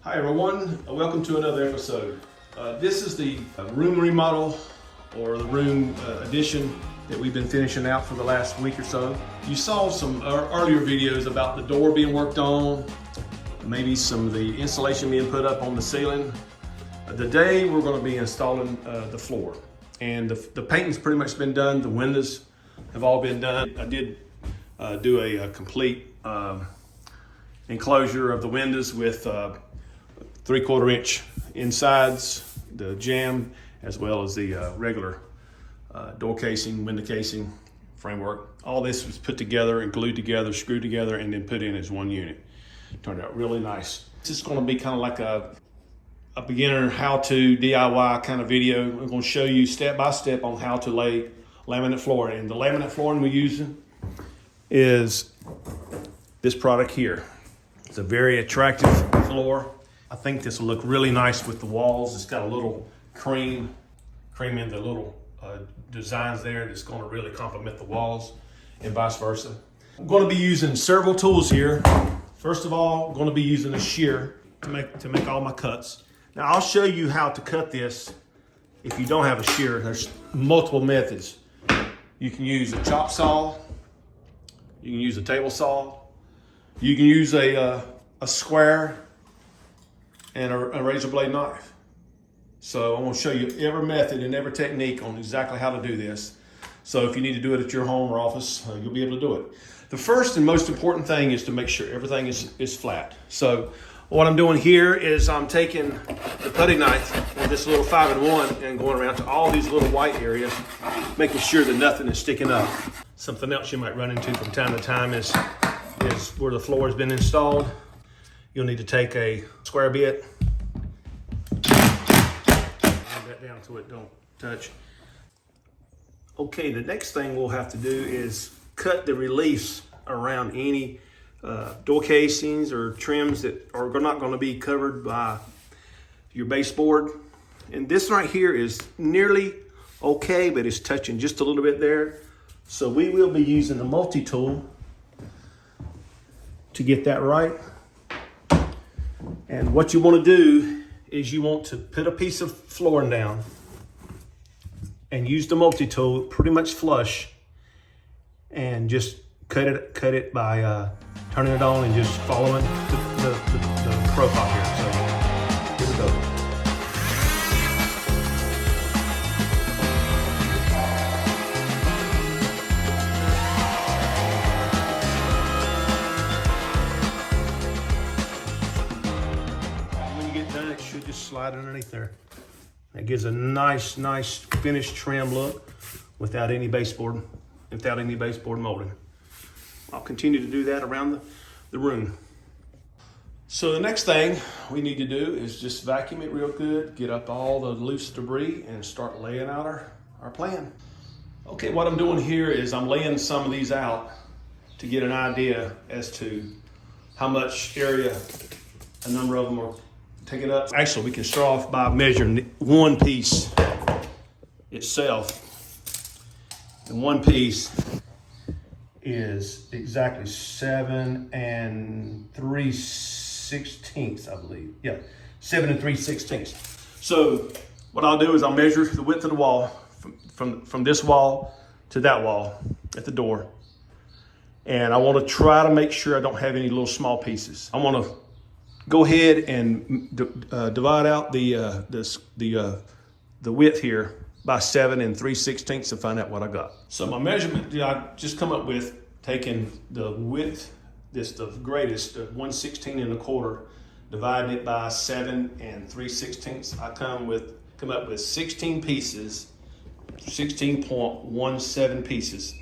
Hi everyone, welcome to another episode. This is the room remodel or the room addition that we've been finishing out for the last week or so. You saw some earlier videos about the door being worked on, maybe some of the insulation being put up on the ceiling. Today we're going to be installing the floor, and the painting's pretty much been done. The windows have all been done. I did do a complete enclosure of the windows with 3/4 inch insides, the jamb, as well as the regular door casing, window casing, framework. All this was put together and glued together, screwed together, and then put in as one unit. Turned out really nice. This is going to be kind of like a beginner how-to DIY kind of video. We're going to show you step by step on how to lay laminate flooring. And the laminate flooring we're using is this product here. It's a very attractive floor. I think this will look really nice with the walls. It's got a little cream in the little designs there that's going to really complement the walls, and vice versa. I'm going to be using several tools here. First of all, I'm going to be using a shear to make all my cuts. Now I'll show you how to cut this if you don't have a shear. There's multiple methods. You can use a chop saw, you can use a table saw, you can use a square and a razor blade knife. So I'm going to show you every method and every technique on exactly how to do this. So if you need to do it at your home or office, you'll be able to do it. The first and most important thing is to make sure everything is flat. So what I'm doing here is I'm taking the putty knife with this little 5-in-1 and going around to all these little white areas, making sure that nothing is sticking up. Something else you might run into from time to time is where the floor has been installed. You'll need to take a square bit, hold that down so it don't touch. Okay, the next thing we'll have to do is cut the reliefs around any door casings or trims that are not going to be covered by your baseboard. And this right here is nearly okay, but it's touching just a little bit there. So we will be using the multi-tool to get that right. And what you want to do is you want to put a piece of flooring down and use the multi-tool pretty much flush, and just cut it by turning it on and just following the profile here. So here we go. When you get done, it should just slide underneath there. It gives a nice finished trim look without any baseboard molding. I'll continue to do that around the room. So the next thing we need to do is just vacuum it real good, get up all the loose debris, and start laying out our plan. Okay, what I'm doing here is I'm laying some of these out to get an idea as to how much area a number of them are taking up. Actually, we can start off by measuring one piece itself. And one piece is exactly 7 3/16, I believe. Yeah, 7 3/16. So what I'll do is I'll measure the width of the wall from this wall to that wall at the door. And I want to try to make sure I don't have any little small pieces. I want to go ahead and divide out the width here by 7 3/16 to find out what I got. So my measurement I just come up with, taking the width, the greatest, 1/16 1/4, dividing it by 7 3/16. I come up with 16 pieces, 16.17 pieces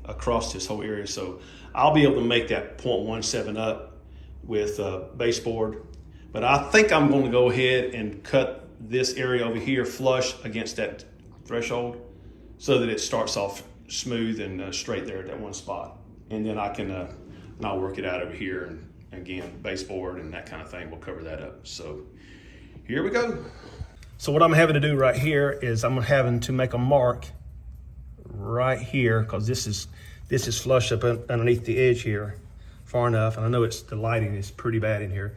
across this whole area. So I'll be able to make that 0.17 up with baseboard, but I think I'm going to go ahead and cut this area over here flush against that threshold so that it starts off smooth and straight there at that one spot. And then I'll work it out over here, and again, baseboard and that kind of thing, we'll cover that up. So here we go. So what I'm having to do right here is I'm having to make a mark right here, because this is flush up underneath the edge here far enough. And I know the lighting is pretty bad in here.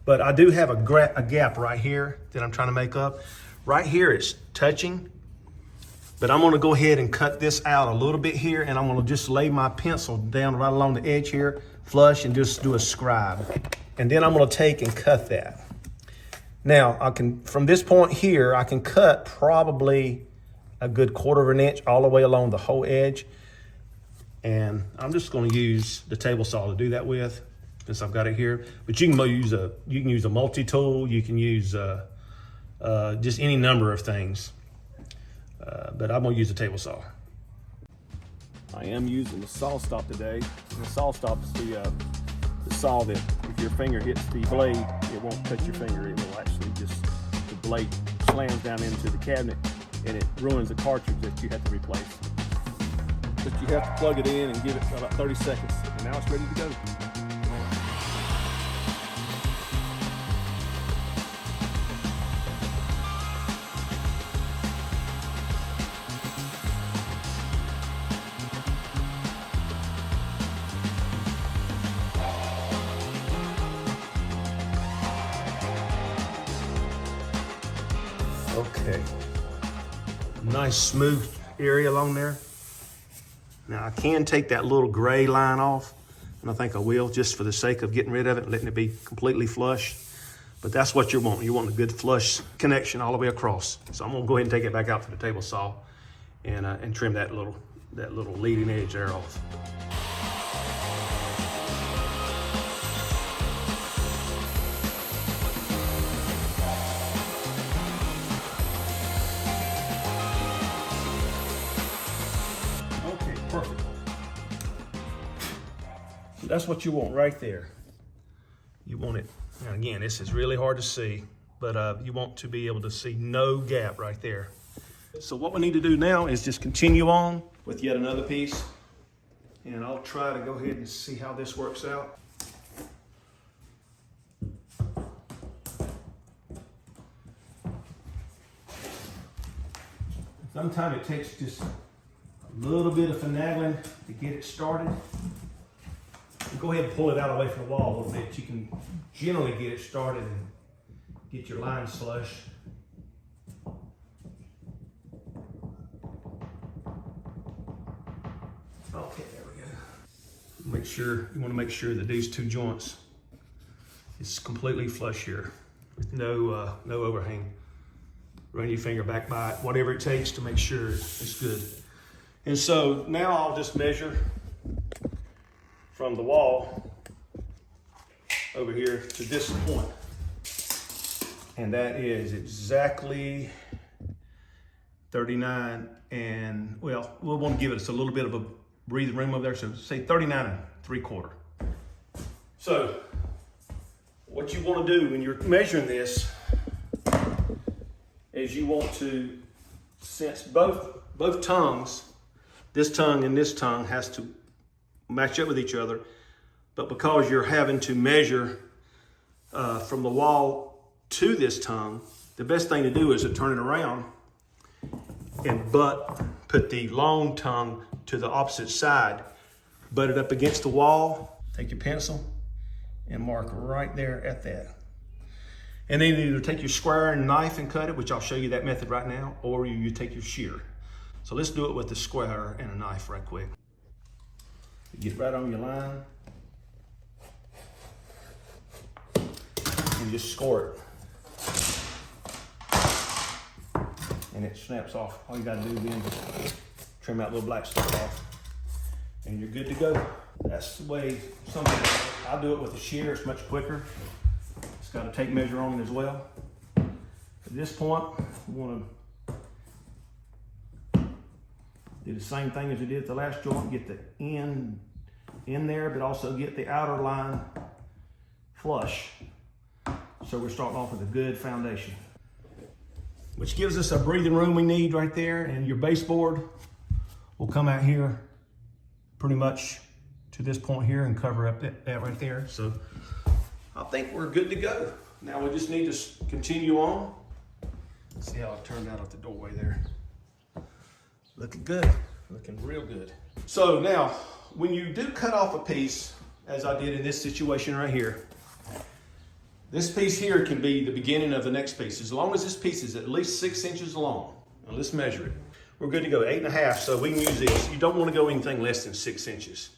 But I do have a gap right here that I'm trying to make up. Right here it's touching, but I'm gonna go ahead and cut this out a little bit here, and I'm gonna just lay my pencil down right along the edge here, flush, and just do a scribe. And then I'm gonna take and cut that. Now, from this point here, I can cut probably a good 1/4 inch all the way along the whole edge. And I'm just gonna use the table saw to do that with, since I've got it here. But you can use a multi-tool, you can use just any number of things. But I'm gonna use the table saw. I am using the saw stop today. And the saw stop is the saw that if your finger hits the blade, it won't cut your finger. It will actually just, the blade slams down into the cabinet and it ruins the cartridge that you have to replace. But you have to plug it in and give it about 30 seconds, and now it's ready to go. Okay, nice smooth area along there. Now I can take that little gray line off, and I think I will, just for the sake of getting rid of it and letting it be completely flush. But that's what you want. You want a good flush connection all the way across. So I'm gonna go ahead and take it back out to the table saw and trim that little leading edge there off. Perfect. So that's what you want right there. You want it, and again, this is really hard to see, but you want to be able to see no gap right there. So what we need to do now is just continue on with yet another piece, and I'll try to go ahead and see how this works out. Sometimes it takes just a little bit of finagling to get it started. Go ahead and pull it out away from the wall a little bit. You can generally get it started and get your lines flush. Okay, there we go. You want to make sure that these two joints is completely flush here with no overhang. Run your finger back by it, whatever it takes to make sure it's good. And so now I'll just measure from the wall over here to this point. And that is exactly 39, and well, we'll want to give it a little bit of a breathing room over there. So say 39 3/4. So what you want to do when you're measuring this is you want to, since both tongues, this tongue and this tongue has to match up with each other, but because you're having to measure from the wall to this tongue, the best thing to do is to turn it around and put the long tongue to the opposite side, butt it up against the wall, take your pencil and mark right there at that. And then either take your square and knife and cut it, which I'll show you that method right now, or you take your shear. So let's do it with the square and a knife right quick. Get right on your line and just score it. And it snaps off. All you gotta do then is trim that little black stuff off and you're good to go. That's the way I do it with a shear. It's much quicker. It's got a tape measure on it as well. At this point, we wanna do the same thing as we did at the last joint, get the end in there, but also get the outer line flush. So we're starting off with a good foundation, which gives us a breathing room we need right there, and your baseboard will come out here pretty much to this point here and cover up that right there. So I think we're good to go. Now we just need to continue on. See how it turned out at the doorway there. Looking good, looking real good. So now, when you do cut off a piece, as I did in this situation right here, This piece here can be the beginning of the next piece. As long as this piece is at least 6 inches long. Now let's measure it. We're good to go, 8.5, so we can use this. You don't want to go anything less than 6 inches.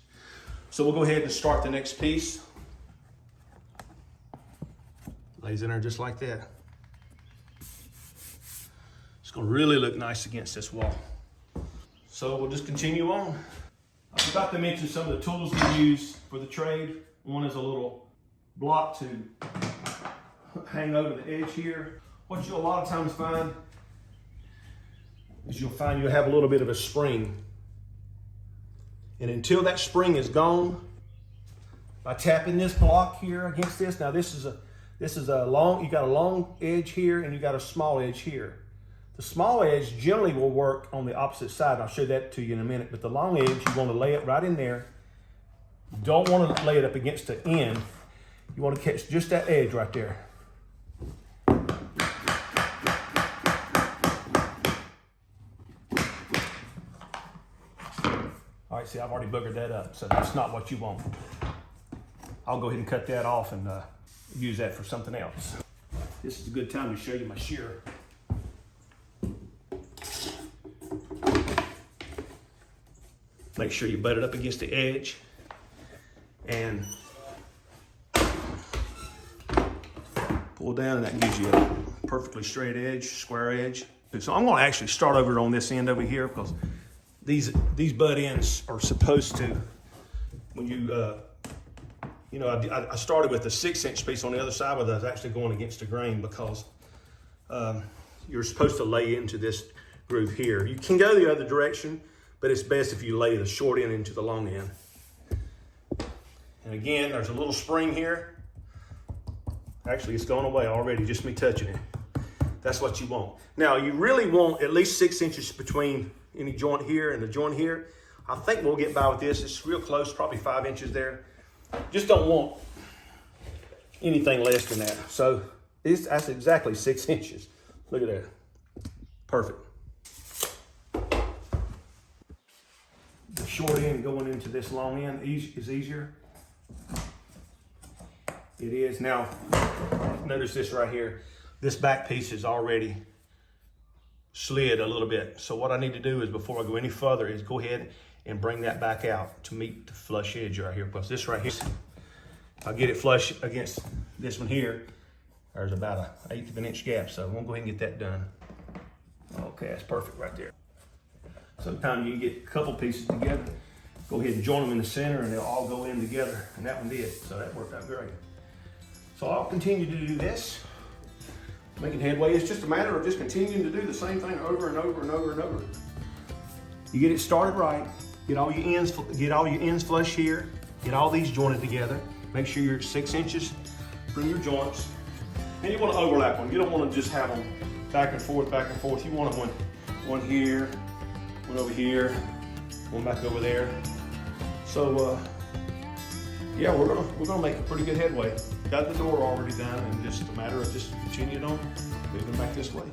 So we'll go ahead and start the next piece. Lays in there just like that. It's gonna really look nice against this wall. So we'll just continue on. I forgot to mention some of the tools we use for the trade. One is a little block to hang over the edge here. What you'll a lot of times find is you'll have a little bit of a spring. And until that spring is gone, by tapping this block here against this, now this is a long, you got a long edge here and you got a small edge here. The small edge generally will work on the opposite side. I'll show that to you in a minute, but the long edge, you want to lay it right in there. You don't want to lay it up against the end. You want to catch just that edge right there. All right, see, I've already boogered that up, so that's not what you want. I'll go ahead and cut that off and use that for something else. This is a good time to show you my shear. Make sure you butt it up against the edge and pull down, and that gives you a perfectly straight edge, square edge. So I'm going to actually start over on this end over here because these butt ends are supposed to, when you know, I started with a 6-inch piece on the other side, but I was actually going against the grain because you're supposed to lay into this groove here. You can go the other direction, but it's best if you lay the short end into the long end. And again, there's a little spring here. Actually, it's gone away already, just me touching it. That's what you want. Now, you really want at least 6 inches between any joint here and the joint here. I think we'll get by with this. It's real close, probably 5 inches there. Just don't want anything less than that. So that's exactly 6 inches. Look at that. Perfect. The short end going into this long end is easier. It is. Now, notice this right here. This back piece is already slid a little bit. So what I need to do is, before I go any further, is go ahead and bring that back out to meet the flush edge right here. Because this right here, if I get it flush against this one here, there's about 1/8 of an inch gap. So we'll go ahead and get that done. Okay, that's perfect right there. Sometimes you can get a couple pieces together, go ahead and join them in the center and they'll all go in together, and that one did, so that worked out great. So I'll continue to do this, making headway. It's just a matter of just continuing to do the same thing over and over and over and over. You get it started right, get all your ends flush here, get all these jointed together, make sure you're 6 inches from your joints, and you want to overlap them. You don't want to just have them back and forth, back and forth. You want them one here, one over here, one back over there. So yeah, we're gonna make a pretty good headway. Got the door already done, and just a matter of just continuing on moving back this way.